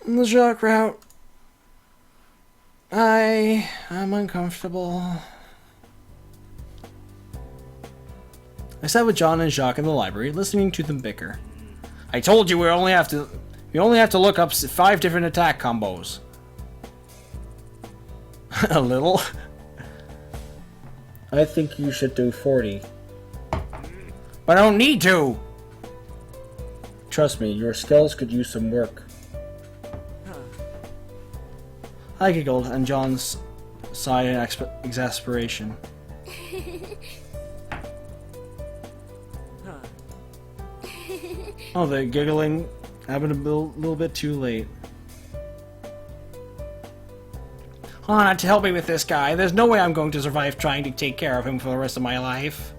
The Jacques route. I'm uncomfortable. I sat with John and Jacques in the library, listening to them bicker. I told you we only have to look up 5 different attack combos. A little. I think you should do 40. But I don't need to. Trust me, your skills could use some work. I giggled, and John sighed in exasperation. Oh, the giggling happened a little bit too late. Hana, to help me with this guy. There's no way I'm going to survive trying to take care of him for the rest of my life.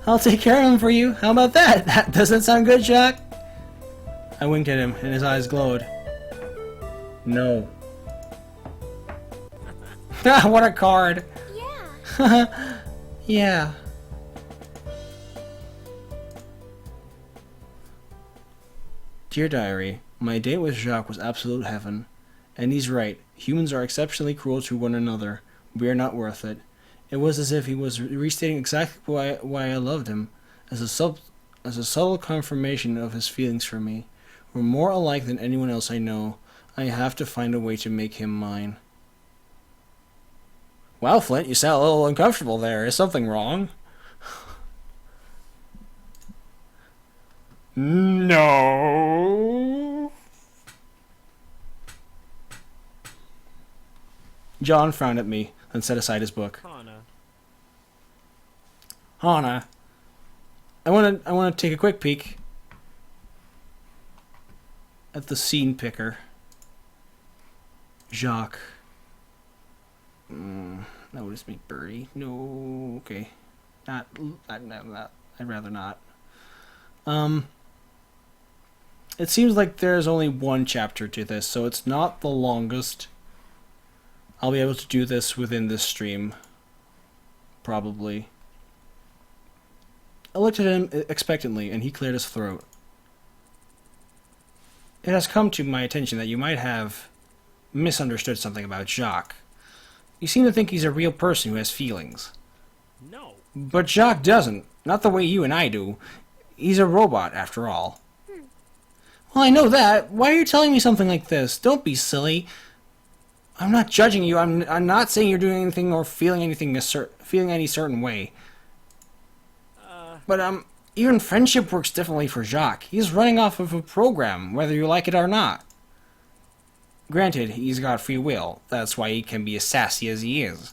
I'll take care of him for you. How about that? That doesn't sound good, Jacques? I winked at him, and his eyes glowed. No. What a card. Yeah. Yeah. Dear Diary, my date with Jacques was absolute heaven. And he's right. Humans are exceptionally cruel to one another. We are not worth it. It was as if he was restating exactly why I loved him, as a subtle confirmation of his feelings for me. We're more alike than anyone else I know. I have to find a way to make him mine. Wow, Flint, you sound a little uncomfortable there. Is something wrong? No. John frowned at me, then set aside his book. Hana. I want to take a quick peek at the scene picker. Jacques. Notice me, birdie. No, okay. Not. I'd rather not. It seems like there's only one chapter to this, so it's not the longest. I'll be able to do this within this stream. Probably. I looked at him expectantly, and he cleared his throat. It has come to my attention that you might have misunderstood something about Jacques. You seem to think he's a real person who has feelings. No. But Jacques doesn't. Not the way you and I do. He's a robot, after all. Well, I know that. Why are you telling me something like this? Don't be silly. I'm not judging you. I'm not saying you're doing anything or feeling anything feeling any certain way. But even friendship works differently for Jacques. He's running off of a program, whether you like it or not. Granted, he's got free will. That's why he can be as sassy as he is.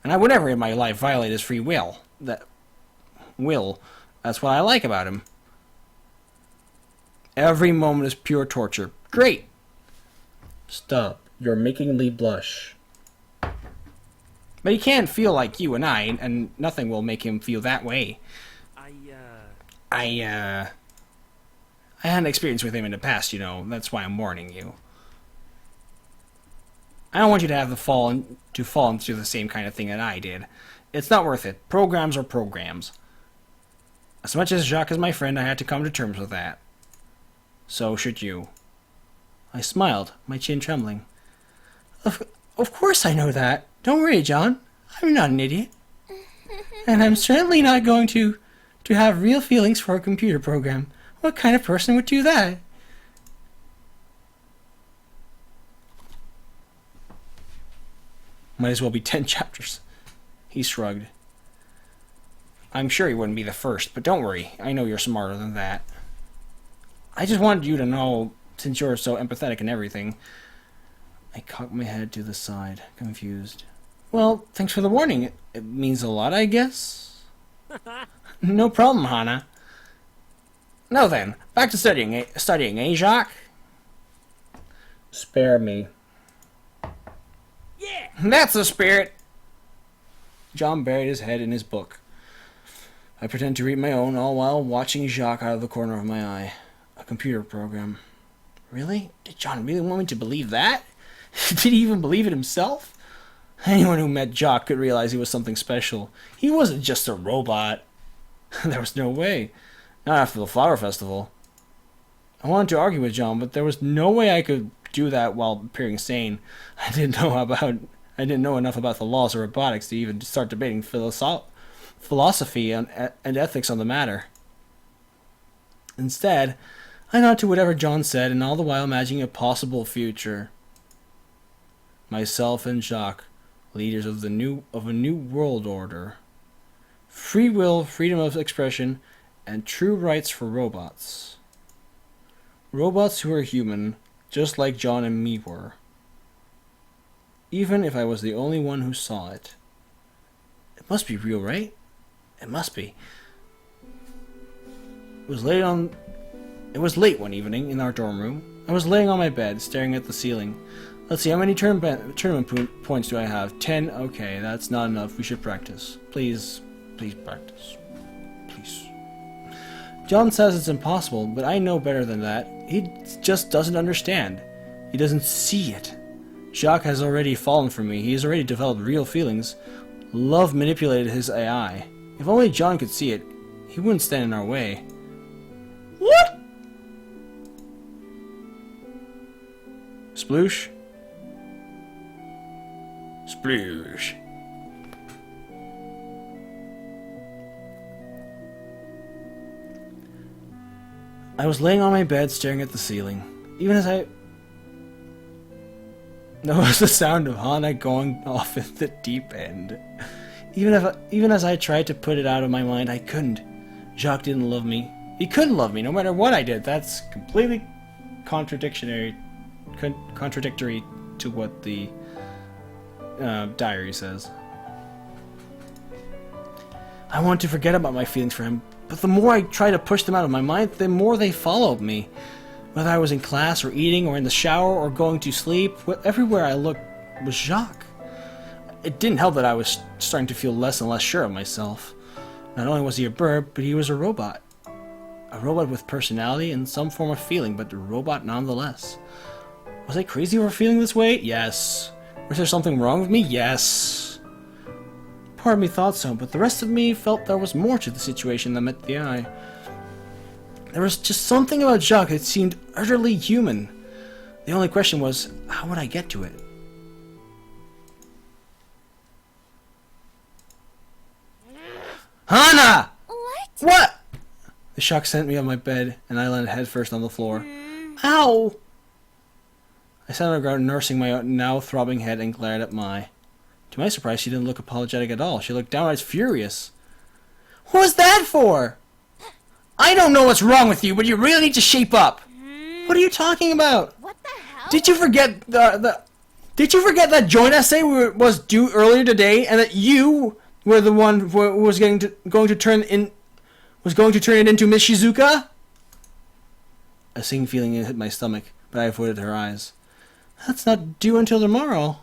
And I would never in my life violate his free will. That's what I like about him. Every moment is pure torture. Great! Stop. You're making Lee blush. But he can't feel like you and I, and nothing will make him feel that way. I had an experience with him in the past, you know. That's why I'm warning you. I don't want you to have fall into the same kind of thing that I did. It's not worth it. Programs are programs. As much as Jacques is my friend, I had to come to terms with that. So should you. I smiled, my chin trembling. Of course I know that. Don't worry, John. I'm not an idiot. And I'm certainly not going to have real feelings for a computer program. What kind of person would do that? Might as well be 10 chapters. He shrugged. I'm sure he wouldn't be the first, but don't worry. I know you're smarter than that. I just wanted you to know, since you're so empathetic and everything. I cocked my head to the side, confused. Well, thanks for the warning. It means a lot, I guess? No problem, Hana. Now then, back to studying, eh, Jacques? Spare me. Yeah. That's the spirit! John buried his head in his book. I pretended to read my own, all while watching Jacques out of the corner of my eye. A computer program. Really? Did John really want me to believe that? Did he even believe it himself? Anyone who met Jacques could realize he was something special. He wasn't just a robot. There was no way. Not after the Flower Festival. I wanted to argue with John, but there was no way I could do that while appearing sane. I didn't know enough about the laws of robotics to even start debating philosophy and ethics on the matter. Instead, I nodded to whatever John said, and all the while imagining a possible future. Myself and Jacques, leaders of a new world order. Free will, freedom of expression, and true rights for robots. Robots who are human, just like John and me were. Even if I was the only one who saw it. It must be real, right? It must be. It was late one evening in our dorm room. I was laying on my bed, staring at the ceiling. Let's see, how many tournament points do I have? 10? Okay, that's not enough. We should practice. Please practice. Please. John says it's impossible, but I know better than that. He just doesn't understand. He doesn't see it. Jacques has already fallen for me. He has already developed real feelings. Love manipulated his AI. If only John could see it, he wouldn't stand in our way. What? Sploosh? Sploosh. I was laying on my bed staring at the ceiling. Even as I noticed the sound of Hana going off at the deep end. Even as I tried to put it out of my mind, I couldn't. Jacques didn't love me. He couldn't love me no matter what I did. That's completely contradictory to what the diary says. I wanted to forget about my feelings for him, but the more I tried to push them out of my mind, the more they followed me. Whether I was in class or eating or in the shower or going to sleep, everywhere I looked was Jacques. It didn't help that I was starting to feel less and less sure of myself. Not only was he a bird, but he was a robot. A robot with personality and some form of feeling, but a robot nonetheless. Was I crazy for feeling this way? Yes. Was there something wrong with me? Yes. Part of me thought so, but the rest of me felt there was more to the situation than met the eye. There was just something about Jacques that seemed utterly human. The only question was, how would I get to it? Hana! What? The shock sent me on my bed, and I landed headfirst on the floor. Ow! I sat on the ground nursing my now throbbing head and glared at Mai. To my surprise, she didn't look apologetic at all. She looked downright furious. What was that for? I don't know what's wrong with you, but you really need to shape up. What are you talking about? What the hell? Did you forget Did you forget that joint essay was due earlier today, and that you were the one who was going to turn it into Miss Shizuka? A sinking feeling hit my stomach, but I avoided her eyes. That's not due until tomorrow.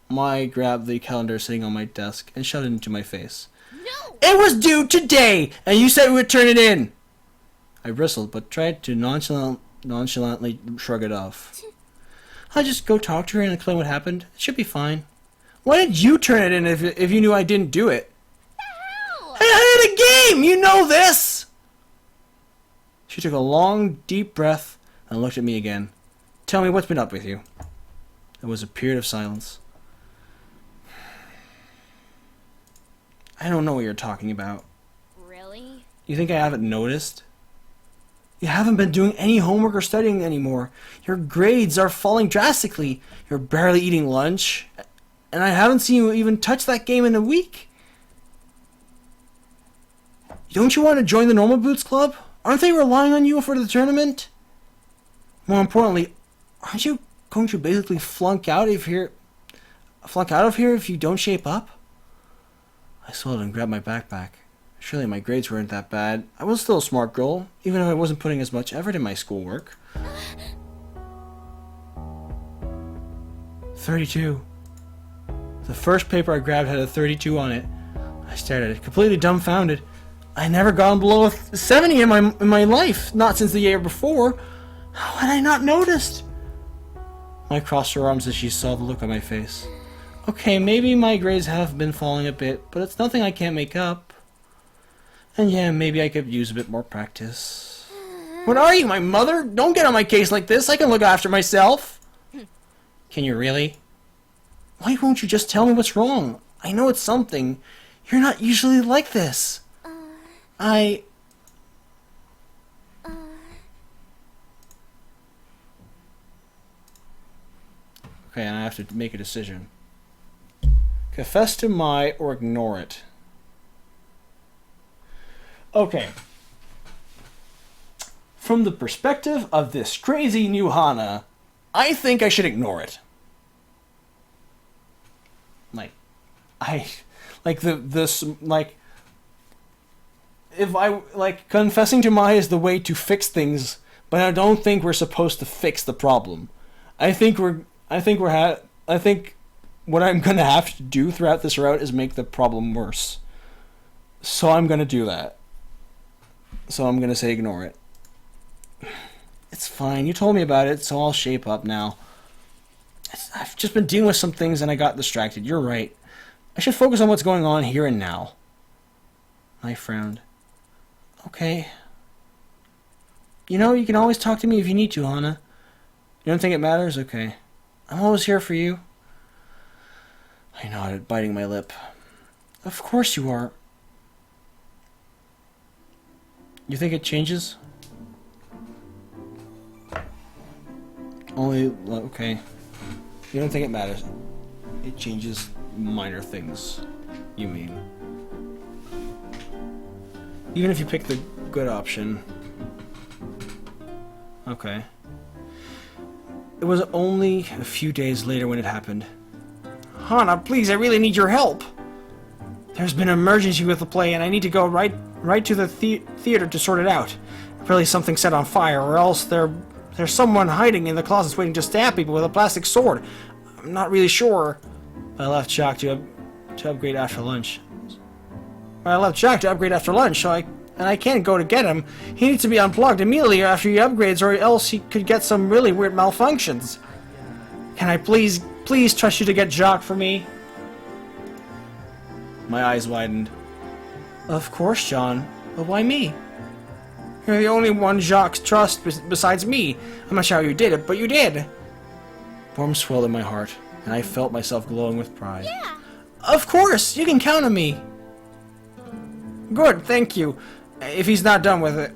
Mai grabbed the calendar sitting on my desk and shoved it into my face. No! It was due today, and you said we would turn it in. I bristled, but tried to nonchalantly shrug it off. I'll just go talk to her and explain what happened. It should be fine. Why did you turn it in if you knew I didn't do it? Hell! I had a game! You know this! She took a long, deep breath and looked at me again. Tell me, what's been up with you? There was a period of silence. I don't know what you're talking about. Really? You think I haven't noticed? You haven't been doing any homework or studying anymore. Your grades are falling drastically. You're barely eating lunch. And I haven't seen you even touch that game in a week. Don't you want to join the Normal Boots Club? Aren't they relying on you for the tournament? More importantly, aren't you going to basically flunk out of here if you don't shape up? I swallowed and grabbed my backpack. Surely my grades weren't that bad. I was still a smart girl, even if I wasn't putting as much effort in my schoolwork. 32. The first paper I grabbed had a 32 on it. I stared at it, completely dumbfounded. I never gone below a 70 in my life, not since the year before. How had I not noticed? I crossed her arms as she saw the look on my face. Okay, maybe my grades have been falling a bit, but it's nothing I can't make up. And yeah, maybe I could use a bit more practice. What are you, my mother? Don't get on my case like this. I can look after myself. Can you really? Why won't you just tell me what's wrong? I know it's something. You're not usually like this. Okay, and I have to make a decision. Confess to my or ignore it. Okay. From the perspective of this crazy new Hana, I think I should ignore it. If I confessing to Mai is the way to fix things, but I don't think we're supposed to fix the problem. I think what I'm gonna have to do throughout this route is make the problem worse. So I'm gonna do that. So I'm gonna say ignore it. It's fine. You told me about it, so I'll shape up now. I've just been dealing with some things and I got distracted. You're right. I should focus on what's going on here and now. I frowned. Okay. You know, you can always talk to me if you need to, Hana. You don't think it matters? Okay. I'm always here for you. I nodded, biting my lip. Of course you are. You think it changes? Only, okay. You don't think it matters. It changes minor things, you mean. Even if you pick the good option. Okay. It was only a few days later when it happened. Hana, please, I really need your help. There's been an emergency with the play and I need to go right to the theater to sort it out. Probably something set on fire, or else there's someone hiding in the closets waiting to stab people with a plastic sword. I'm not really sure. I left Jacques to upgrade after lunch. And I can't go to get him. He needs to be unplugged immediately after he upgrades, or else he could get some really weird malfunctions. Can I please trust you to get Jacques for me? My eyes widened. Of course, John. But why me? You're the only one Jacques trusts besides me. I'm not sure how you did it, but you did. Warmth swelled in my heart, and I felt myself glowing with pride. Yeah. Of course! You can count on me! Good, thank you. If he's not done with it.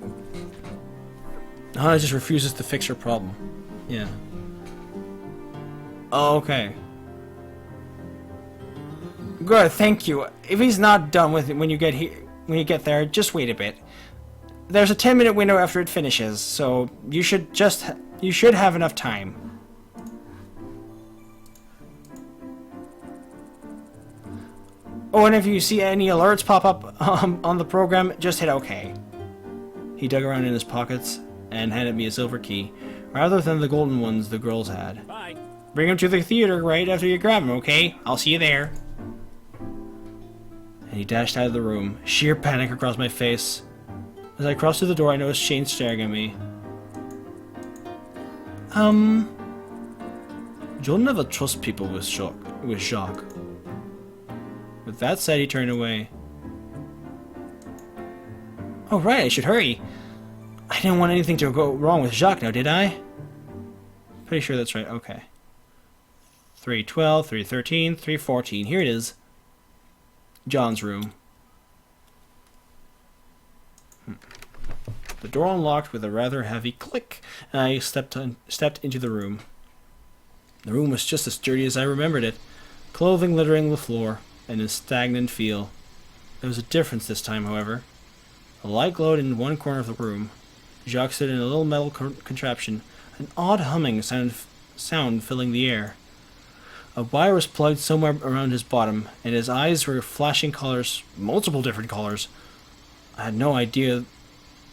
Hana just refuses to fix her problem. Yeah. Oh, okay. Good, thank you. If he's not done with it when you get there, just wait a bit. There's a 10-minute window after it finishes, so you should have enough time. Oh, and if you see any alerts pop up on the program, just hit OK. He dug around in his pockets and handed me a silver key, rather than the golden ones the girls had. Bye. Bring him to the theater right after you grab him, okay? I'll see you there. And he dashed out of the room, sheer panic across my face. As I crossed through the door, I noticed Shane staring at me. You'll never trust people with Jacques. With that said, he turned away. Oh, right, I should hurry. I didn't want anything to go wrong with Jacques now, did I? Pretty sure that's right, okay. 312, 313, 314. Here it is. John's room. The door unlocked with a rather heavy click, and I stepped into the room. The room was just as dirty as I remembered it, clothing littering the floor, and a stagnant feel. There was a difference this time, however. A light glowed in one corner of the room. Jacques stood in a little metal contraption, an odd humming sound filling the air. A wire was plugged somewhere around his bottom, and his eyes were flashing colors, multiple different colors. I had no idea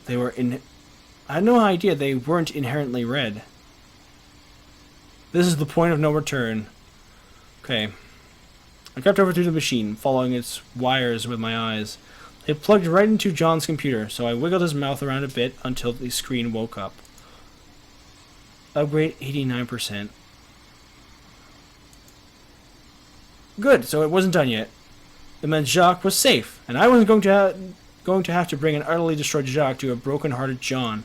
they weren't inherently red. This is the point of no return. Okay. I crept over to the machine, following its wires with my eyes. It plugged right into John's computer, so I wiggled his mouth around a bit until the screen woke up. Upgrade 89%. Good, so it wasn't done yet. It meant Jacques was safe, and I wasn't going to have to bring an utterly destroyed Jacques to a broken-hearted John.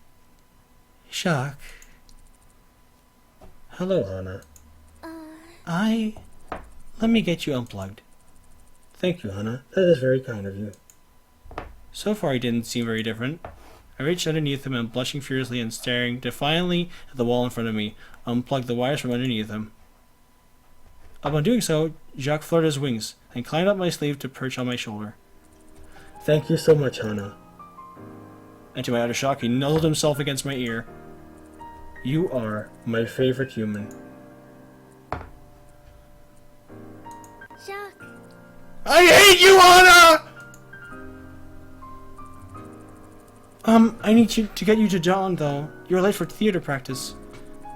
Jacques, Hello, Hana. let me get you unplugged. Thank you, Hana. That is very kind of you. So far, he didn't seem very different. I reached underneath him and, blushing furiously and staring defiantly at the wall in front of me, unplugged the wires from underneath him. Upon doing so, Jacques fluttered his wings and climbed up my sleeve to perch on my shoulder. Thank you so much, Hana. And to my utter shock, he nuzzled himself against my ear. You are my favorite human. Jacques. I hate you, Anna! I need to get you to John, though. You're late for theater practice.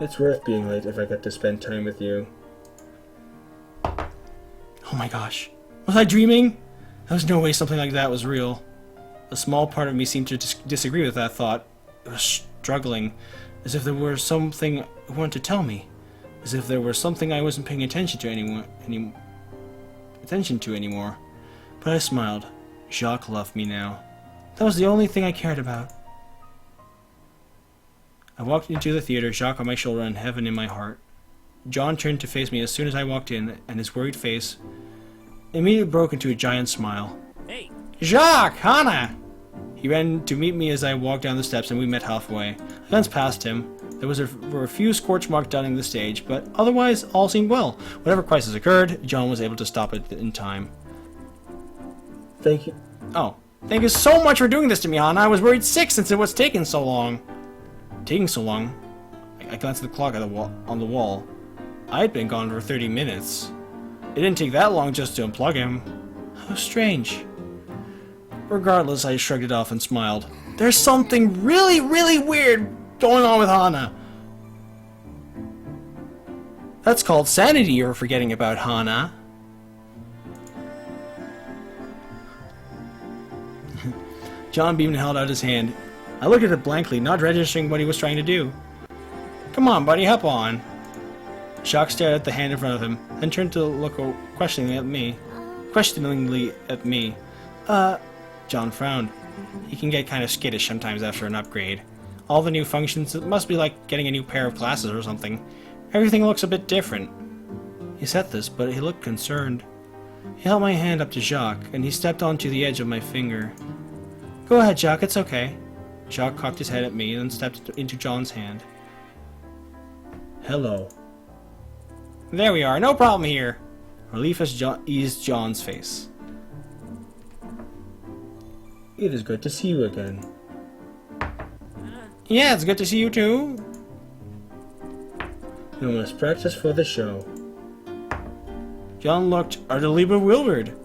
It's worth being late if I get to spend time with you. Oh my gosh. Was I dreaming? There was no way something like that was real. A small part of me seemed to disagree with that thought. It was struggling, as if there were something it wanted to tell me. As if there was something I wasn't paying attention to anymore. But I smiled. Jacques loved me now. That was the only thing I cared about. I walked into the theater, Jacques on my shoulder and heaven in my heart. John turned to face me as soon as I walked in, and his worried face immediately broke into a giant smile. Hey! Jacques! Hana! He ran to meet me as I walked down the steps, and we met halfway. I glanced past him. There were a few scorch marks dotting the stage, but otherwise all seemed well. Whatever crisis occurred, John was able to stop it in time. Thank you. Oh, thank you so much for doing this to me, Hana. I was worried sick since it was taking so long. Taking so long? I glanced at the clock on the wall. I had been gone for 30 minutes. It didn't take that long just to unplug him. How strange. Regardless, I shrugged it off and smiled. There's something really, really weird going on with Hana. That's called sanity you're forgetting about, Hana. John beamed and held out his hand. I looked at it blankly, not registering what he was trying to do. Come on, buddy, hop on. Jacques stared at the hand in front of him, then turned to look questioningly at me. John frowned. He can get kind of skittish sometimes after an upgrade. All the new functions, it must be like getting a new pair of glasses or something. Everything looks a bit different. He said this, but he looked concerned. He held my hand up to Jacques, and he stepped onto the edge of my finger. Go ahead, Jacques, it's okay. Jacques cocked his head at me and then stepped into John's hand. Hello. There we are, no problem here. Relief has eased John's face. It is good to see you again. Yeah, it's good to see you too. We must practice for the show. John looked utterly bewildered.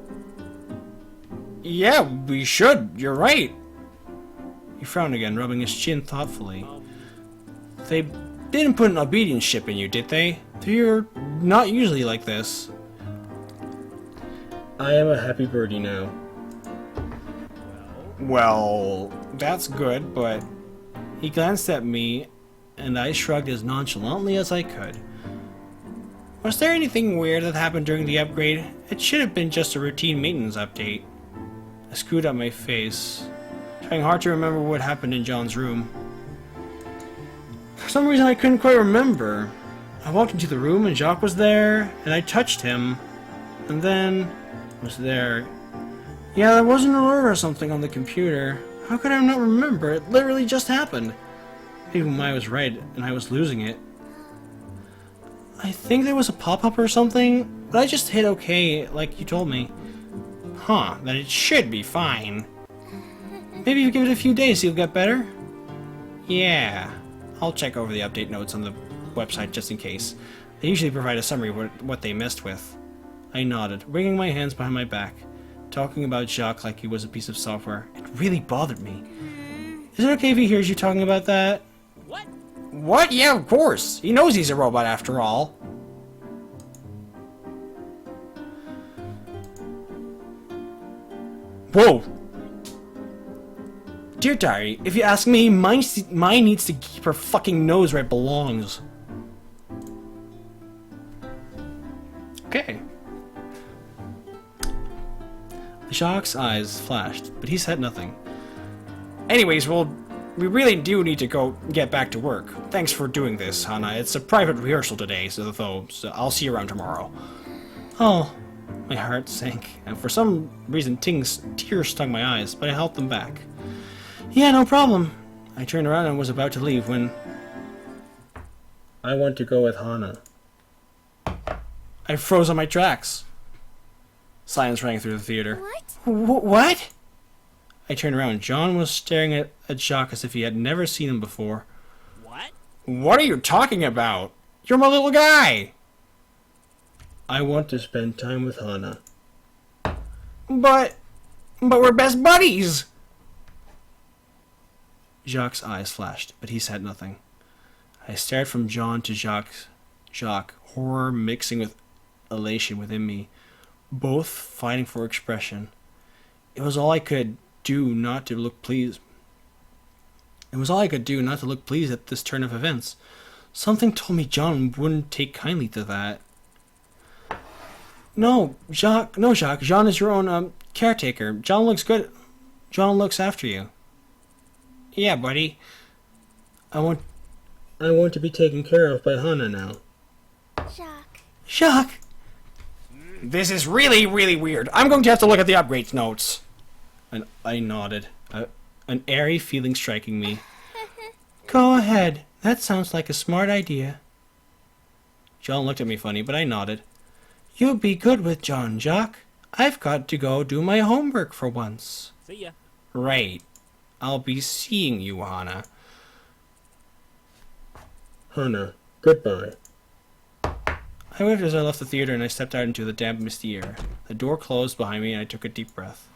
Yeah, we should. You're right. He frowned again, rubbing his chin thoughtfully. They didn't put an obedience chip in you, did they? You're not usually like this. I am a happy birdie now. Well, that's good, but... He glanced at me, and I shrugged as nonchalantly as I could. Was there anything weird that happened during the upgrade? It should have been just a routine maintenance update. I screwed up my face, trying hard to remember what happened in John's room. For some reason I couldn't quite remember. I walked into the room and Jacques was there, and I touched him, and then was there. Yeah, there was an error or something on the computer. How could I not remember? It literally just happened. Maybe I was right, and I was losing it. I think there was a pop-up or something, but I just hit OK, like you told me. Huh, then it should be fine. Maybe you give it a few days, you'll get better? Yeah. I'll check over the update notes on the website just in case. They usually provide a summary of what they messed with. I nodded, wringing my hands behind my back, talking about Jacques like he was a piece of software. It really bothered me. Is it okay if he hears you talking about that? What? What? Yeah, of course. He knows he's a robot after all. Whoa! Dear Diary, if you ask me, mine needs to keep her fucking nose where it belongs. Okay. Jacques' eyes flashed, but he said nothing. Anyways, we'll We really do need to go get back to work. Thanks for doing this, Hana. It's a private rehearsal today, so I'll see you around tomorrow. Oh, my heart sank, and for some reason tears stung my eyes, but I held them back. Yeah, no problem. I turned around and was about to leave when I want to go with Hana. I froze on my tracks. Silence rang through the theater. What? What? I turned around. John was staring at Jacques as if he had never seen him before. What? What are you talking about? You're my little guy! I want to spend time with Hana. But we're best buddies! Jacques' eyes flashed, but he said nothing. I stared from John to Jacques, horror mixing with elation within me, both fighting for expression. It was all I could do not to look pleased. It was all I could do not to look pleased at this turn of events. Something told me John wouldn't take kindly to that. No, Jacques. John is your own caretaker. John looks good. John looks after you. Yeah, buddy. I want to be taken care of by Hana now. Jacques. This is really, really weird. I'm going to have to look at the upgrades notes. And I nodded, an airy feeling striking me. Go ahead. That sounds like a smart idea. John looked at me funny, but I nodded. You'll be good with John, Jacques. I've got to go do my homework for once. See ya. Right. I'll be seeing you, Hana. Hana, goodbye. I waved as I left the theater and I stepped out into the damp, misty air. The door closed behind me and I took a deep breath.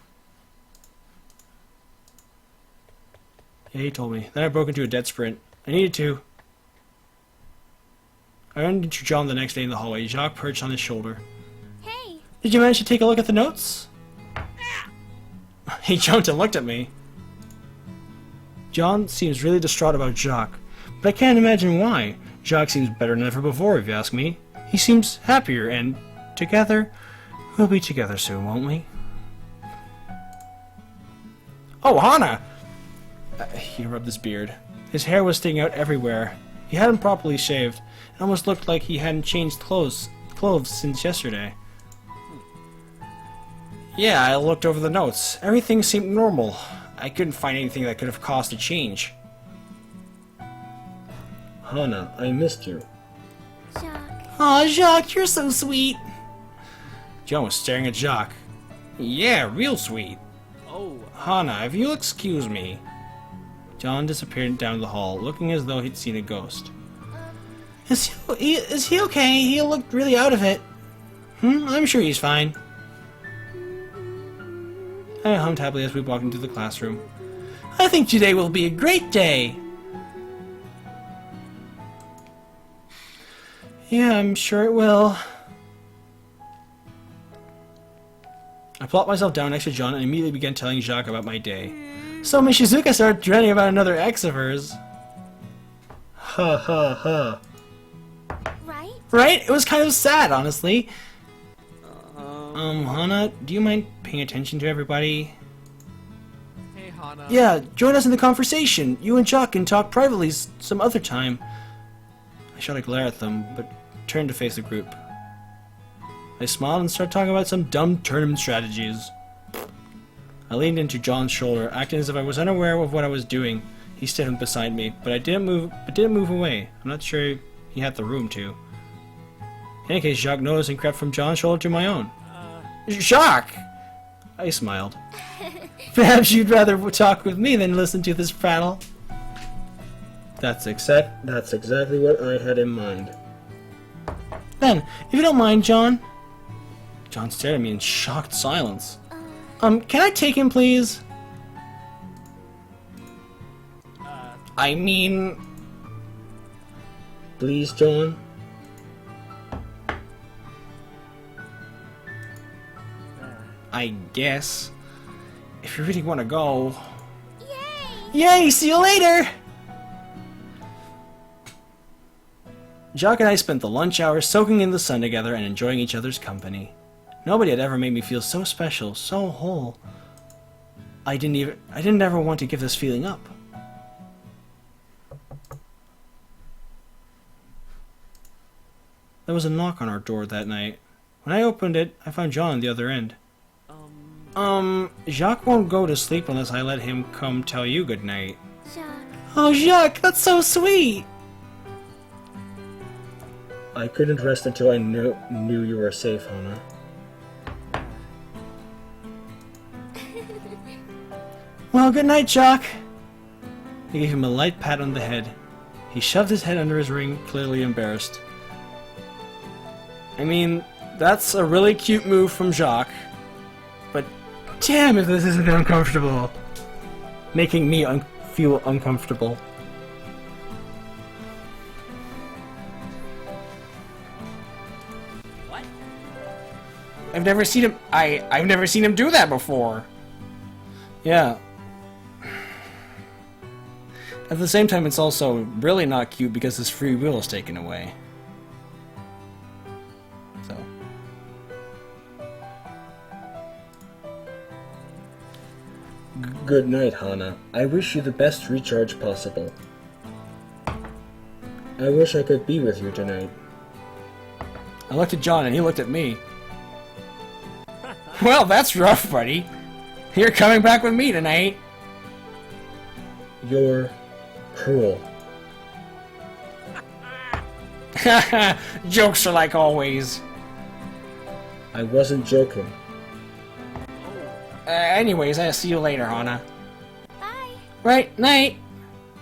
Yeah, he told me. Then I broke into a dead sprint. I needed to. I ran into John the next day in the hallway. Jacques perched on his shoulder. Hey. Did you manage to take a look at the notes? He jumped and looked at me. John seems really distraught about Jacques, but I can't imagine why. Jacques seems better than ever before, if you ask me. He seems happier, and together, we'll be together soon, won't we? Oh, Hana! He rubbed his beard. His hair was sticking out everywhere. He hadn't properly shaved. It almost looked like he hadn't changed clothes since yesterday. Yeah, I looked over the notes. Everything seemed normal. I couldn't find anything that could have caused a change. Hana, I missed you. Aw, Jacques, you're so sweet. John was staring at Jacques. Yeah, real sweet. Oh, Hana, if you'll excuse me. John disappeared down the hall, looking as though he'd seen a ghost. Is he okay? He looked really out of it. I'm sure he's fine. I hummed happily as we walked into the classroom. I think today will be a great day. Yeah, I'm sure it will. I plopped myself down next to John and immediately began telling Jacques about my day. So Shizuka started dreading about another ex of hers. Ha ha ha. Right? It was kind of sad, honestly. Hana, do you mind paying attention to everybody? hey, Hana. Yeah, join us in the conversation. You and Jacques can talk privately some other time. I shot a glare at them, but turned to face the group. I smiled and started talking about some dumb tournament strategies. I leaned into John's shoulder, acting as if I was unaware of what I was doing. He stood beside me, but I didn't move away. I'm not sure he had the room to. In any case, Jacques noticed and crept from John's shoulder to my own. Jacques! I smiled. Perhaps you'd rather talk with me than listen to this prattle. That's exactly what I had in mind. Then, if you don't mind, John. John stared at me in shocked silence. Can I take him, please? I mean... Please, John? I guess. If you really want to go... Yay! Yay! See you later! Jacques and I spent the lunch hour soaking in the sun together and enjoying each other's company. Nobody had ever made me feel so special, so whole. I didn't ever want to give this feeling up. there was a knock on our door that night. When I opened it, I found John on the other end. Jacques won't go to sleep unless I let him come tell you goodnight. Jacques. Oh, Jacques, that's so sweet! I couldn't rest until I knew you were safe, Hana. Well, good night, Jacques. He gave him a light pat on the head. He shoved his head under his ring, clearly embarrassed. I mean, that's a really cute move from Jacques. But damn if this isn't uncomfortable. Making me feel uncomfortable. What? I've never seen him. I've never seen him do that before. Yeah. At the same time, it's also really not cute because his free will is taken away. So. Good night, Hana. I wish you the best recharge possible. I wish I could be with you tonight. I looked at John and he looked at me. Well, that's rough, buddy. You're coming back with me tonight. You're cruel. Jokes are like always. I wasn't joking. Anyways, I'll see you later, Hana. Bye. Right, night.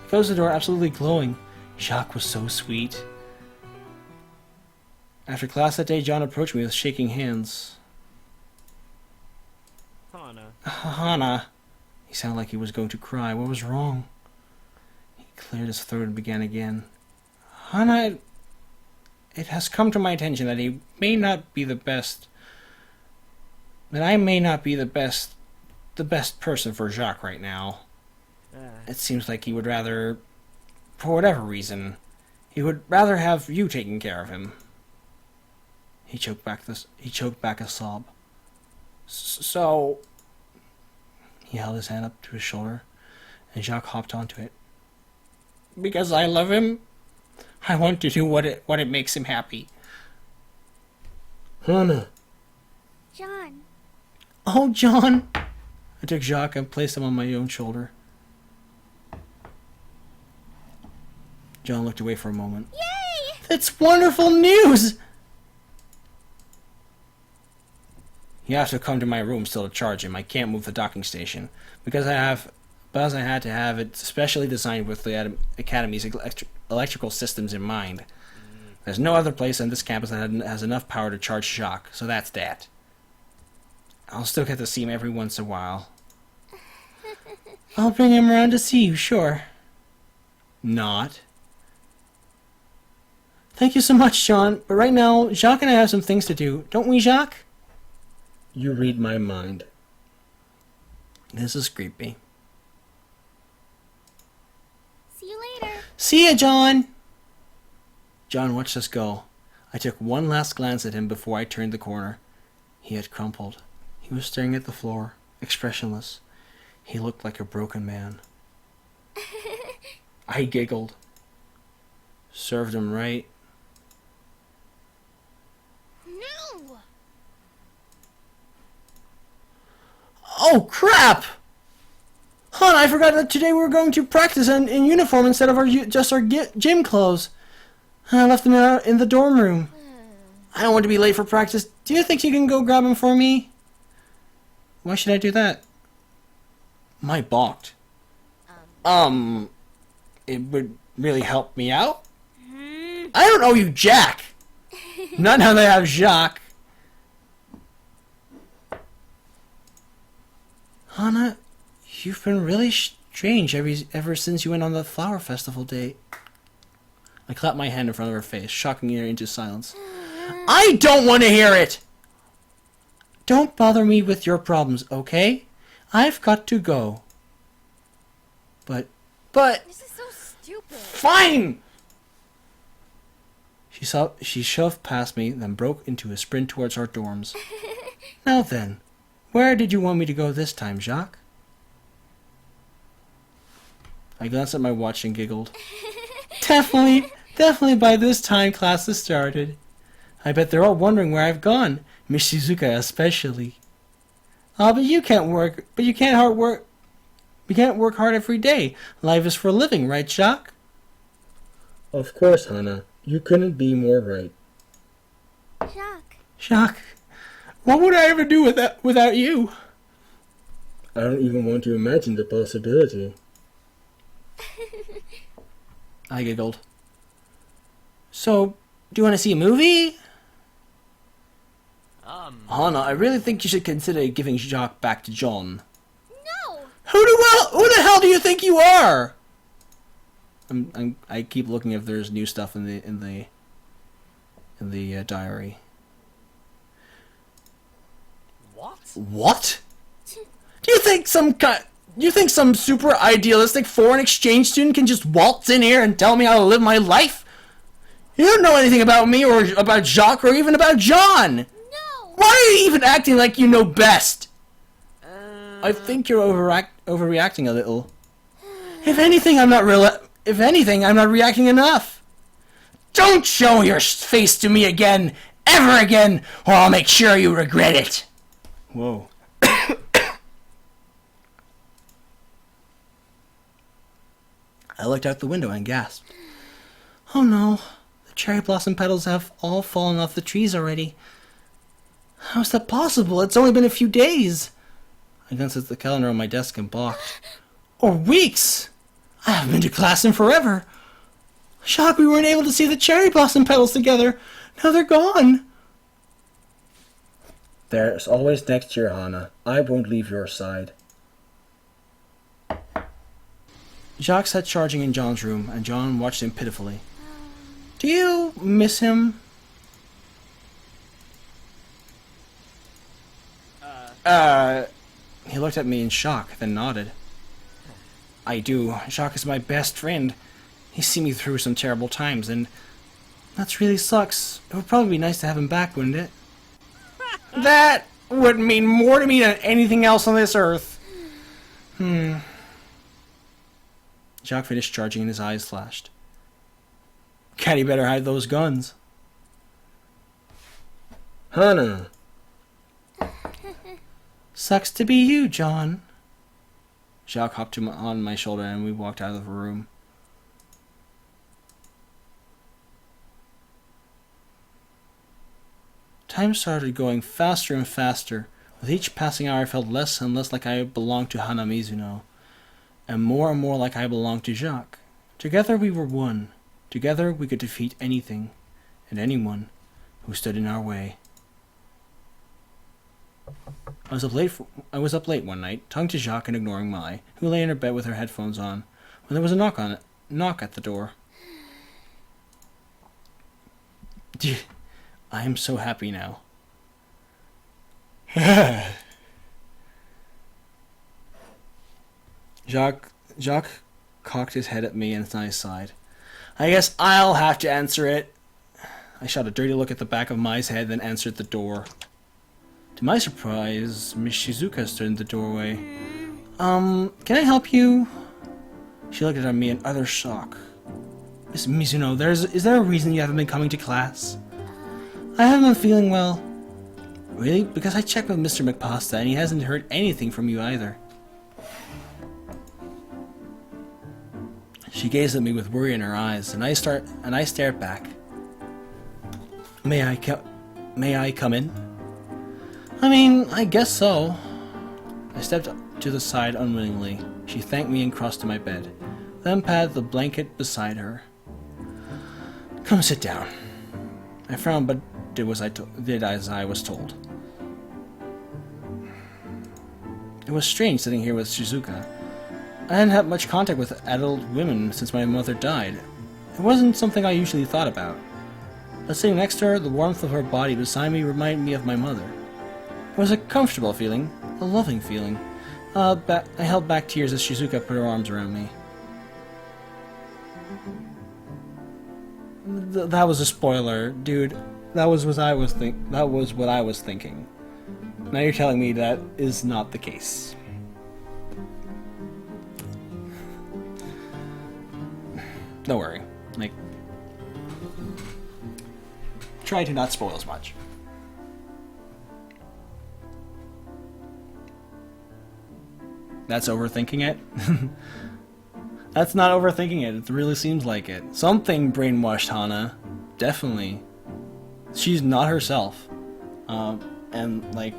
He closed the door, absolutely glowing. Jacques was so sweet. After class that day, John approached me with shaking hands. Hana. Hana. He sounded like he was going to cry. What was wrong? He cleared his throat and began again. Hana, it has come to my attention that he may not be the best. That I may not be the best person for Jacques right now. It seems like he would rather, for whatever reason, he would rather have you taking care of him. He choked back a sob. So, he held his hand up to his shoulder, and Jacques hopped onto it. Because I love him, I want to do what it makes him happy. Hana! John. Oh, John! I took Jacques and placed him on my own shoulder. John looked away for a moment. Yay! That's wonderful news! You have to come to my room still to charge him. I can't move the docking station because I had to have it specially designed with the Academy's electrical systems in mind. There's no other place on this campus that has enough power to charge Jacques, so that's that. I'll still get to see him every once in a while. I'll bring him around to see you, sure. Not. Thank you so much, John, but right now, Jacques and I have some things to do. Don't we, Jacques? You read my mind. This is creepy. See you later. See ya, John! John watched us go. I took one last glance at him before I turned the corner. He had crumpled. He was staring at the floor, expressionless. He looked like a broken man. I giggled. Served him right. No. Oh, crap! Hon, I forgot that today we were going to practice in uniform instead of just our gym clothes. I left them out in the dorm room. I don't want to be late for practice. Do you think you can go grab them for me? Why should I do that? My balked. It would really help me out? I don't owe you Jack! Not now that I have Jacques. Hana, you've been really strange ever since you went on the flower festival date. I clapped my hand in front of her face, shocking her into silence. I don't want to hear it! Don't bother me with your problems, okay? I've got to go. But... This is so stupid. Fine! She shoved past me, then broke into a sprint towards our dorms. Now then, where did you want me to go this time, Jacques? I glanced at my watch and giggled. Definitely by this time class has started. I bet they're all wondering where I've gone, Miss Shizuka especially. Ah, but you can't work. But you can't hard work. We can't work hard every day. Life is for a living, right, Jacques? Of course, Hana. You couldn't be more right. Jacques. Jacques, what would I ever do without you? I don't even want to imagine the possibility. I giggled. So, do you want to see a movie? Hana, I really think you should consider giving Jacques back to John. No! Who the hell do you think you are? I keep looking if there's new stuff in the diary. What? What? Do you think some super idealistic foreign exchange student can just waltz in here and tell me how to live my life? You don't know anything about me or about Jacques or even about John. No! Why are you even acting like you know best? I think you're overreacting a little. If anything, I'm not reacting enough. Don't show your face to me again, ever again, or I'll make sure you regret it. Whoa. I looked out the window and gasped. Oh no, the cherry blossom petals have all fallen off the trees already. How's that possible? It's only been a few days. I glanced at the calendar on my desk and balked. Or weeks! I haven't been to class in forever. Shocked we weren't able to see the cherry blossom petals together. Now they're gone. There's always next year, Hana. I won't leave your side. Jacques sat charging in John's room, and John watched him pitifully. Do you miss him? He looked at me in shock, then nodded. I do. Jacques is my best friend. He's seen me through some terrible times, and that really sucks. It would probably be nice to have him back, wouldn't it? That would mean more to me than anything else on this earth. Jacques finished charging and his eyes flashed. Caddy better hide those guns. Hana! Sucks to be you, John. Jacques hopped on my shoulder and we walked out of the room. Time started going faster and faster. With each passing hour I felt less and less like I belonged to Hana Mizuno, and more like I belonged to Jacques. Together we were one. Together we could defeat anything and anyone who stood in our way. I was up late one night, talking to Jacques and ignoring Mai, who lay in her bed with her headphones on, when there was a knock at the door. I am so happy now. Jacques cocked his head at me and I sighed. I guess I'll have to answer it. I shot a dirty look at the back of Mai's head, then answered the door. To my surprise, Miss Shizuka stood in the doorway. Can I help you? She looked at me in utter shock. Miss Mizuno, is there a reason you haven't been coming to class? I haven't been feeling well. Really? Because I checked with Mr. McPasta and he hasn't heard anything from you either. She gazed at me with worry in her eyes, and I stared back. May I come in? I mean, I guess so. I stepped to the side unwillingly. She thanked me and crossed to my bed, then patted the blanket beside her. Come sit down. I frowned, but did as I was told. It was strange sitting here with Shizuka. I hadn't had much contact with adult women since my mother died. It wasn't something I usually thought about. But sitting next to her, the warmth of her body beside me reminded me of my mother. It was a comfortable feeling, a loving feeling. I held back tears as Shizuka put her arms around me. That was a spoiler, dude. That was what I was thinking. Now you're telling me that is not the case. Don't worry. try to not spoil as much. That's overthinking it? That's not overthinking it. It really seems like it. Something brainwashed Hana. Definitely. She's not herself. And, like...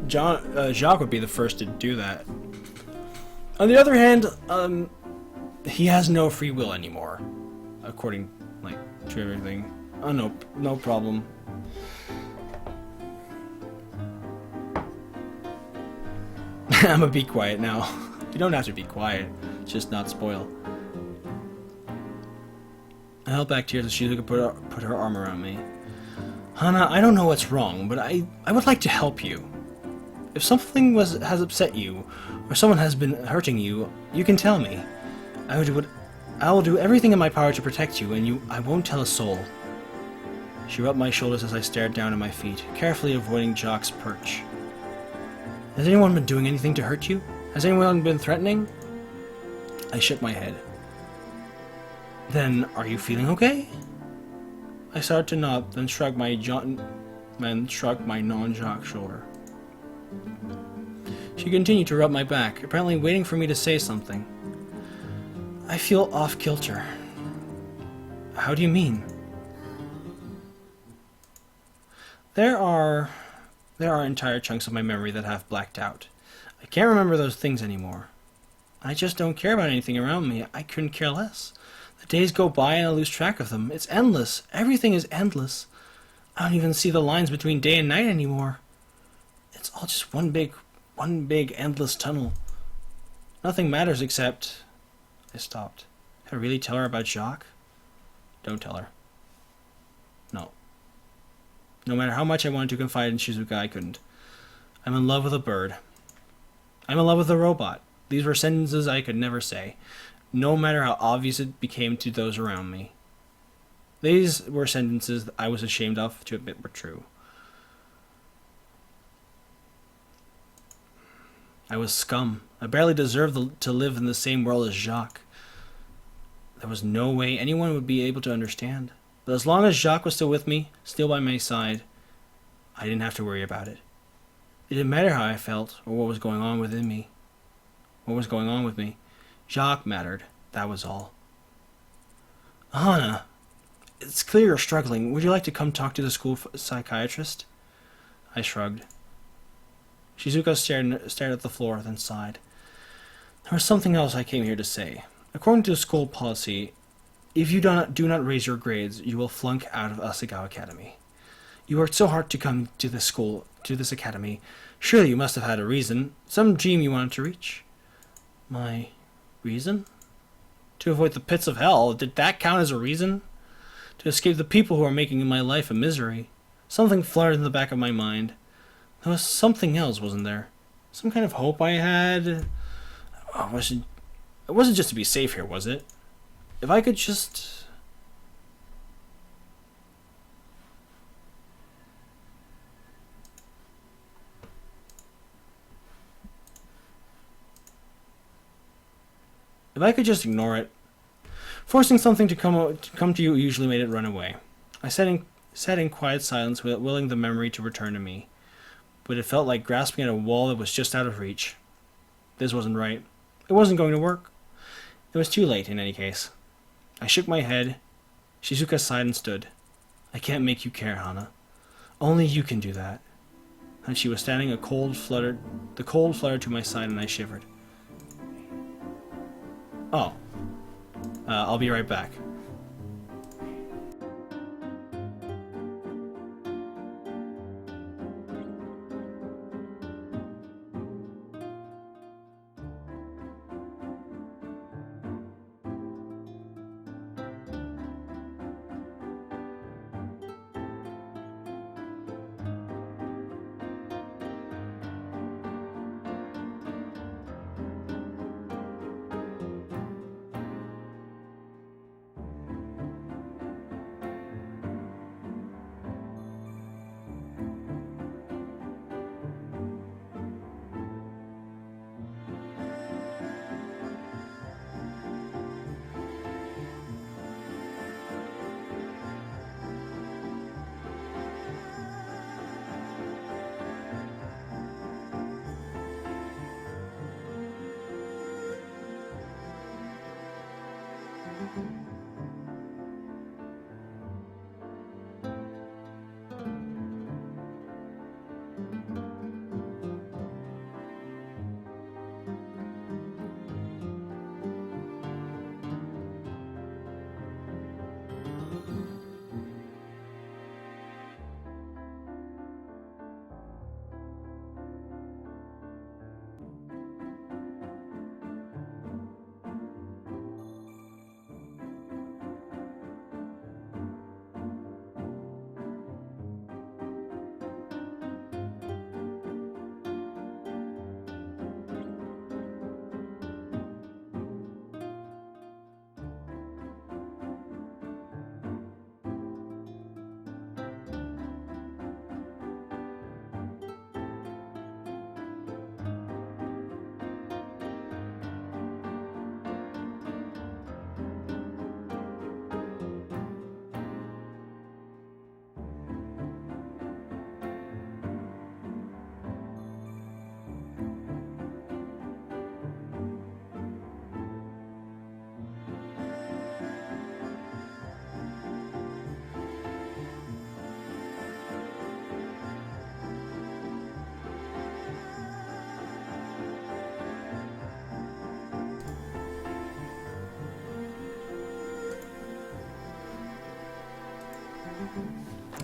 Jacques would be the first to do that. On the other hand, he has no free will anymore. According, like, to everything. Oh, no problem. I'm gonna be quiet now. You don't have to be quiet, just not spoil. I held back tears as Shizuka put her arm around me. Hana, I don't know what's wrong, but I would like to help you. If something has upset you, or someone has been hurting you, you can tell me. I will do everything in my power to protect you, and I won't tell a soul. She rubbed my shoulders as I stared down at my feet, carefully avoiding Jock's perch. Has anyone been doing anything to hurt you? Has anyone been threatening? I shook my head. Then, are you feeling okay? I started to nod, then shrugged my non-Jock shoulder. She continued to rub my back, apparently waiting for me to say something. I feel off-kilter. How do you mean? There are entire chunks of my memory that have blacked out. I can't remember those things anymore. I just don't care about anything around me. I couldn't care less. The days go by and I lose track of them. It's endless. Everything is endless. I don't even see the lines between day and night anymore. It's all just one big endless tunnel. Nothing matters except... I stopped. Can I really tell her about Jacques? Don't tell her. No. No matter how much I wanted to confide in Shizuka, I couldn't. I'm in love with a bird. I'm in love with a robot. These were sentences I could never say, no matter how obvious it became to those around me. These were sentences that I was ashamed of to admit were true. I was scum. I barely deserved to live in the same world as Jacques. There was no way anyone would be able to understand. But as long as Jacques was still with me, still by my side, I didn't have to worry about it. It didn't matter how I felt or what was going on within me. What was going on with me? Jacques mattered. That was all. Hana, it's clear you're struggling. Would you like to come talk to the school psychiatrist? I shrugged. Shizuka stared at the floor, then sighed. There was something else I came here to say. According to the school policy, if you do not raise your grades, you will flunk out of Asagao Academy. You worked so hard to come to this school, to this academy. Surely you must have had a reason, some dream you wanted to reach. My reason? To avoid the pits of hell. Did that count as a reason? To escape the people who are making my life a misery. Something fluttered in the back of my mind. There was something else, wasn't there? Some kind of hope I had. It wasn't just to be safe here, was it? If I could just... If I could just ignore it. Forcing something to come to you usually made it run away. I sat in quiet silence, willing the memory to return to me. But it felt like grasping at a wall that was just out of reach. This wasn't right. It wasn't going to work. It was too late, in any case. I shook my head. Shizuka sighed and stood. I can't make you care, Hana. Only you can do that. And she was standing, the cold fluttered to my side, and I shivered. Oh. I'll be right back.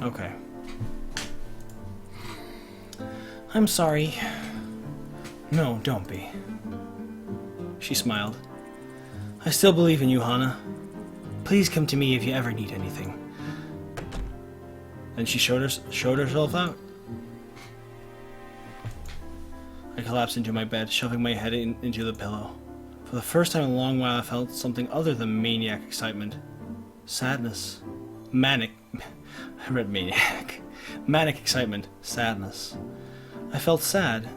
Okay. I'm sorry. No, don't be. She smiled. I still believe in you, Hana. Please come to me if you ever need anything. Then she showed herself out. I collapsed into my bed, shoving my head into the pillow. For the first time in a long while, I felt something other than maniac excitement. Sadness. Manic. I read maniac. Manic excitement. Sadness. I felt sad.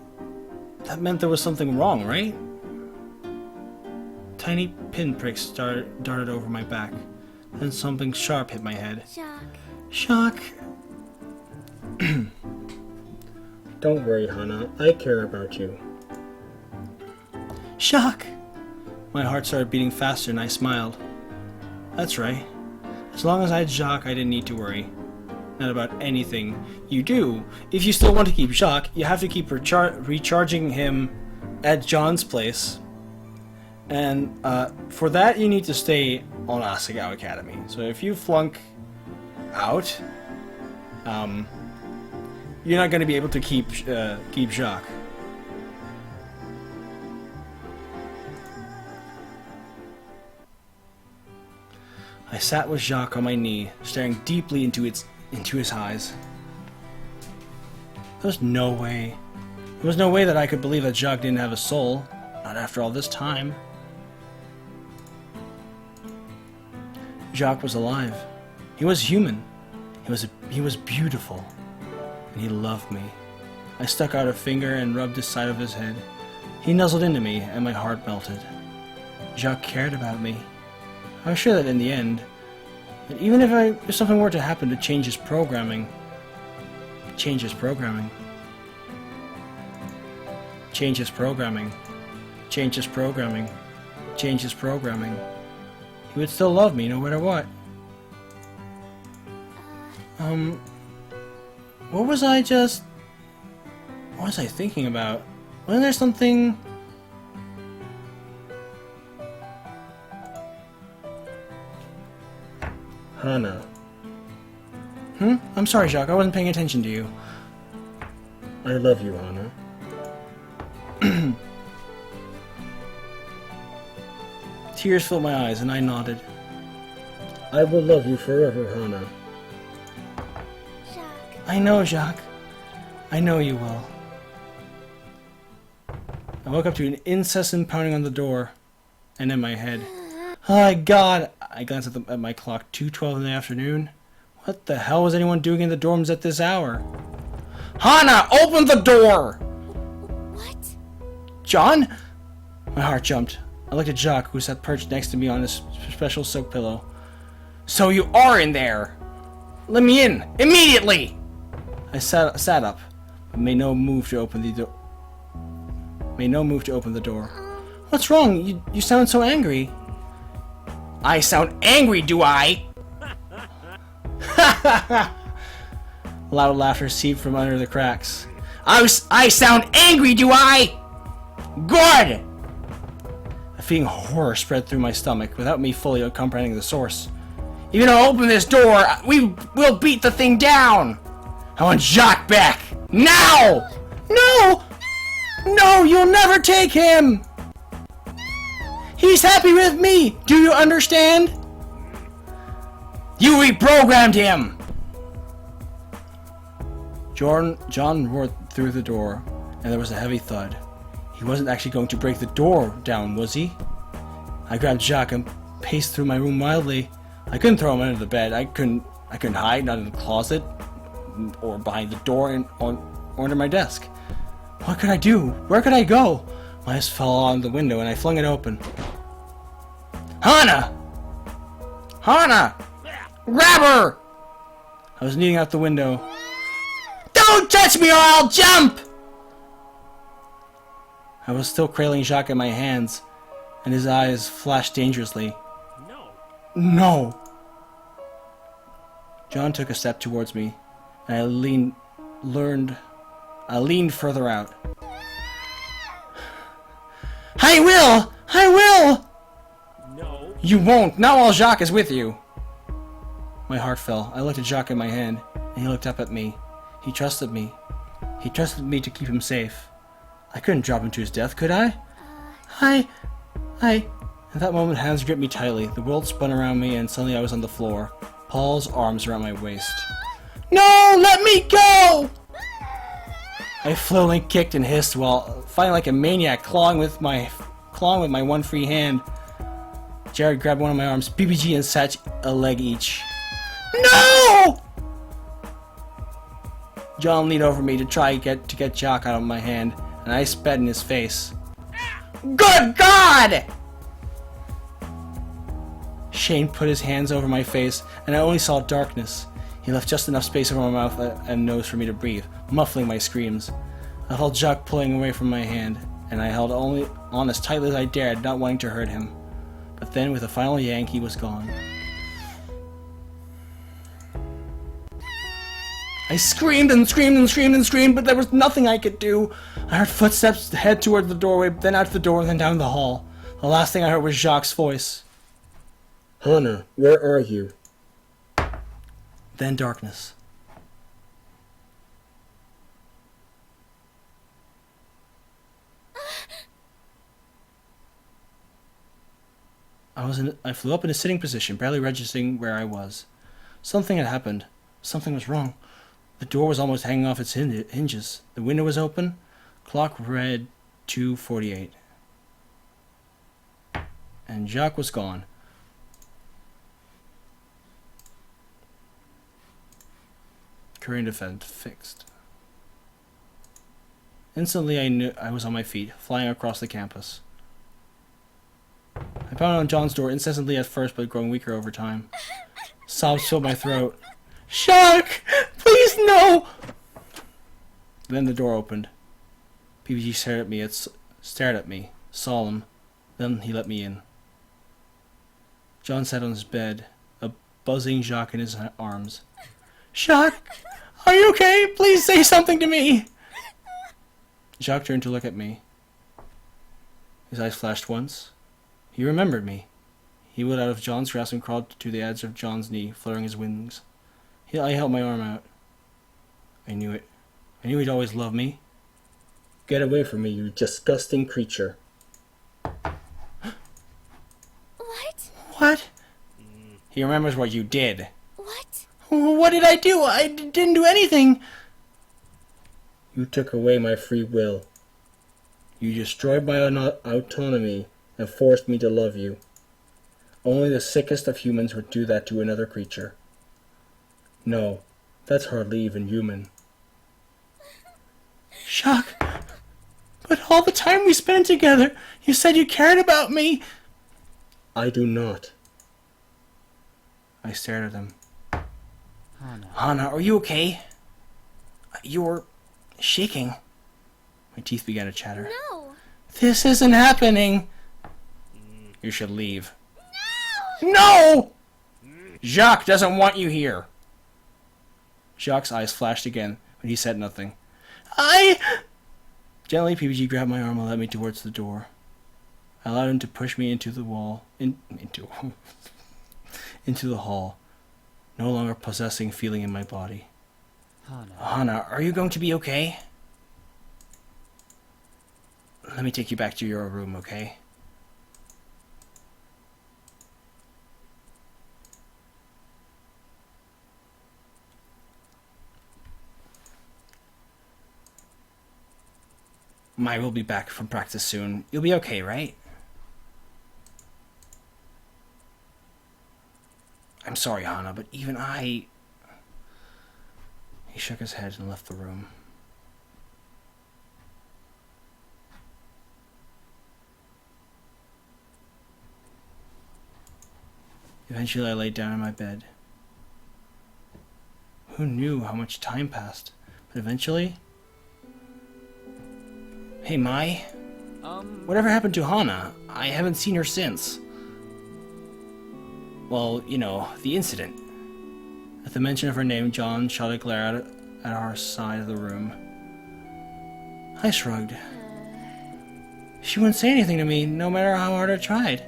That meant there was something wrong, right? Tiny pinpricks darted over my back. Then something sharp hit my head. Shock. Shock. Don't worry, Hana. I care about you. Shock! My heart started beating faster and I smiled. That's right. As long as I had Jacques, I didn't need to worry. Not about anything. You do. If you still want to keep Jacques, you have to keep recharging him at John's place. And for that, you need to stay on Asagao Academy. So if you flunk out, you're not going to be able to keep Jacques. I sat with Jacques on my knee, staring deeply into his eyes. There was no way. There was no way that I could believe that Jacques didn't have a soul. Not after all this time. Jacques was alive. He was human. He was beautiful. And he loved me. I stuck out a finger and rubbed the side of his head. He nuzzled into me, and my heart melted. Jacques cared about me. I was sure that in the end, that even if something were to happen to change his programming, he would still love me no matter what. What was I thinking about? Wasn't there something... Hana. I'm sorry, Jacques, I wasn't paying attention to you. I love you, Hana. Tears filled my eyes, and I nodded. I will love you forever, Hana. Shock. I know, Jacques. I know you will. I woke up to an incessant pounding on the door, and in my head. Oh my god! I glanced at my clock, 2:12 in the afternoon. What the hell was anyone doing in the dorms at this hour? Hana, open the door! What? John? My heart jumped. I looked at Jacques, who sat perched next to me on his special silk pillow. So you are in there! Let me in! Immediately! I sat up, but made no move to open the door. What's wrong? You sound so angry. I sound angry, do I? Loud laughter seeped from under the cracks. I sound angry, do I? Good! A feeling of horror spread through my stomach without me fully comprehending the source. If you don't open this door, we'll beat the thing down! I want Jacques back! Now! No! No, you'll never take him! He's happy with me! Do you understand? You reprogrammed him! John roared through the door, and there was a heavy thud. He wasn't actually going to break the door down, was he? I grabbed Jacques and paced through my room wildly. I couldn't throw him under the bed. I couldn't hide, not in the closet, or behind the door, or under my desk. What could I do? Where could I go? My eyes fell on the window, and I flung it open. Hana! Hana! Grab her! I was kneeling out the window. Don't touch me or I'll jump! I was still cradling Jacques in my hands, and his eyes flashed dangerously. No. No! John took a step towards me, and I leaned further out. I will! I will! No. You won't, not while Jacques is with you. My heart fell. I looked at Jacques in my hand, and he looked up at me. He trusted me. He trusted me to keep him safe. I couldn't drop him to his death, could I? I... At that moment, hands gripped me tightly. The world spun around me, and suddenly I was on the floor. Paul's arms around my waist. No! Let me go! I flailed and kicked and hissed while fighting like a maniac, clawing with my one free hand. Jared grabbed one of my arms, PPG and Satch a leg each. No! John leaned over me to try to get Jock out of my hand, and I spat in his face. Good God! Shane put his hands over my face, and I only saw darkness. He left just enough space over my mouth and nose for me to breathe, muffling my screams. I felt Jock pulling away from my hand, and I held on as tightly as I dared, not wanting to hurt him. But then, with a final yank, he was gone. I screamed and screamed and screamed and screamed, but there was nothing I could do. I heard footsteps head toward the doorway, then out the door, then down the hall. The last thing I heard was Jacques' voice. Hana, where are you? Then darkness. I flew up in a sitting position, barely registering where I was. Something had happened. Something was wrong. The door was almost hanging off its hinges. The window was open. Clock read 2:48. And Jacques was gone. Current event fixed. Instantly I knew I was on my feet, flying across the campus. I pounded on John's door incessantly at first, but growing weaker over time. Sobs filled my throat. Jacques! Please, no! Then the door opened. PPG stared at me, solemn. Then he let me in. John sat on his bed, a buzzing Jacques in his arms. Jacques! Are you okay? Please say something to me! Jacques turned to look at me. His eyes flashed once. He remembered me. He wheeled out of John's grasp and crawled to the edge of John's knee, fluttering his wings. I held my arm out. I knew it. I knew he'd always love me. Get away from me, you disgusting creature. What? What? He remembers what you did. What? What did I do? I didn't do anything. You took away my free will. You destroyed my autonomy and forced me to love you. Only the sickest of humans would do that to another creature. No, that's hardly even human. Jacques, but all the time we spent together, you said you cared about me. I do not. I stared at him. Hana, are you okay? You're shaking. My teeth began to chatter. No. This isn't happening. You should leave. No! Jacques doesn't want you here. Jacques' eyes flashed again, but he said nothing. Gently, PPG grabbed my arm and led me towards the door. I allowed him to push me into the into the hall, no longer possessing feeling in my body. Hana, are you going to be okay? Let me take you back to your room, okay? Mai will be back from practice soon. You'll be okay, right? I'm sorry, Hana, but even I... He shook his head and left the room. Eventually I laid down in my bed. Who knew how much time passed? But eventually... Hey, Mai. Whatever happened to Hana? I haven't seen her since. Well, you know, the incident. At the mention of her name, John shot a glare at our side of the room. I shrugged. She wouldn't say anything to me, no matter how hard I tried.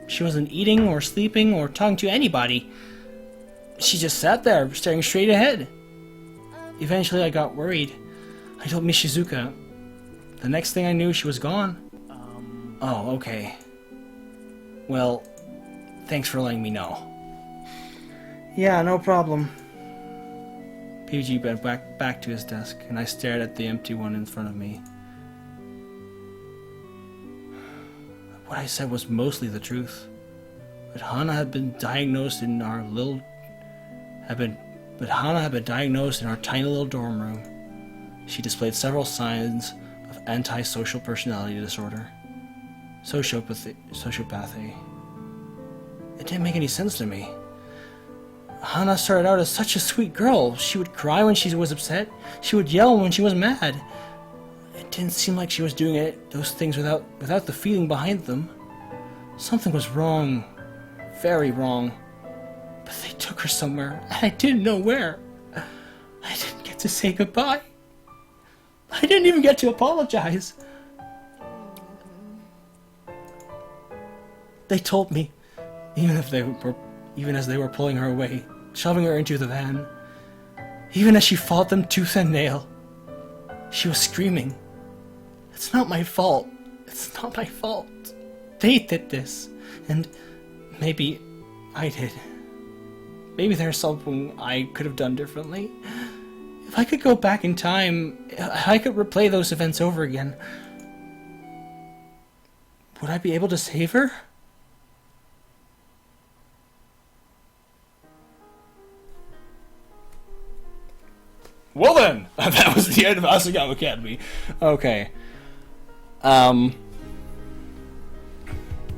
She wasn't eating or sleeping or talking to anybody. She just sat there, staring straight ahead. Eventually, I got worried. I told Mishizuka. The next thing I knew, she was gone. Oh, okay. Well, thanks for letting me know. Yeah, no problem. PG went back to his desk, and I stared at the empty one in front of me. What I said was mostly the truth. But Hana had been diagnosed in our tiny little dorm room. She displayed several signs of antisocial personality disorder. Sociopathy. It didn't make any sense to me. Hana started out as such a sweet girl. She would cry when she was upset. She would yell when she was mad. It didn't seem like she was doing those things without the feeling behind them. Something was wrong. Very wrong. But they took her somewhere, and I didn't know where. I didn't get to say goodbye. I didn't even get to apologize. They told me, even as they were pulling her away, shoving her into the van, even as she fought them tooth and nail, she was screaming, "It's not my fault. It's not my fault. They did this, and maybe I did. Maybe there's something I could have done differently. If I could go back in time, if I could replay those events over again, would I be able to save her?" Well then, that was the end of Asagao Academy. Okay.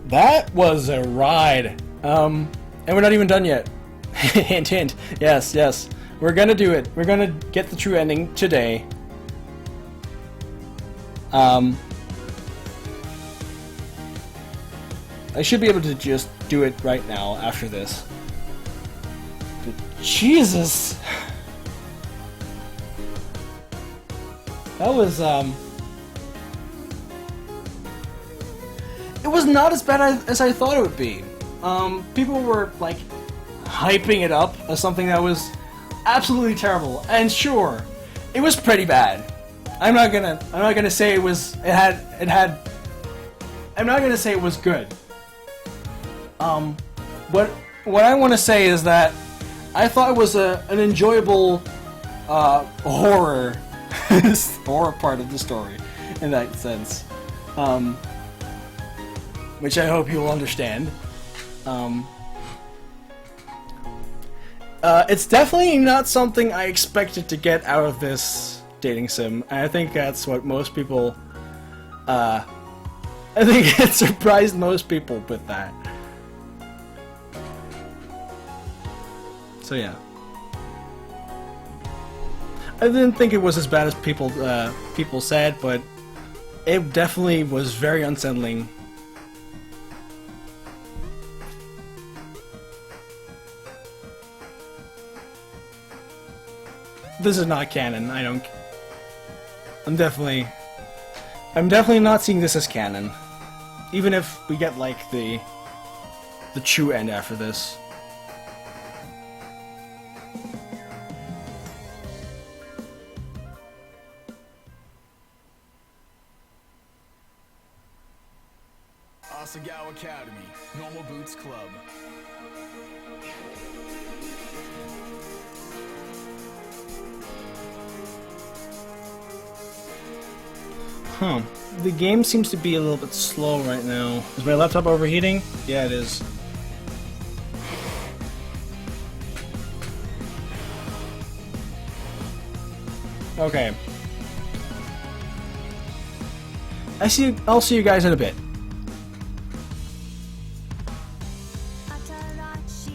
That was a ride. And we're not even done yet. Hint, hint. Yes, yes. We're gonna do it. We're gonna get the true ending today. I should be able to just do it right now after this. But Jesus! That was, it was not as bad as I thought it would be. People were, like, hyping it up as something that was absolutely terrible. And sure, it was pretty bad. I'm not gonna say it was, I'm not gonna say it was good. What I want to say is that I thought it was an enjoyable, horror part of the story, in that sense, which I hope you'll understand. It's definitely not something I expected to get out of this dating sim. I think that's what most people, I think it surprised most people with that. So yeah. I didn't think it was as bad as people said, but it definitely was very unsettling. This is not canon. I'm definitely not seeing this as canon. Even if we get like the true end after this. Asagao Academy, Normal Boots Club. Huh. The game seems to be a little bit slow right now. Is my laptop overheating? Yeah, it is. Okay. I'll see you guys in a bit. 新し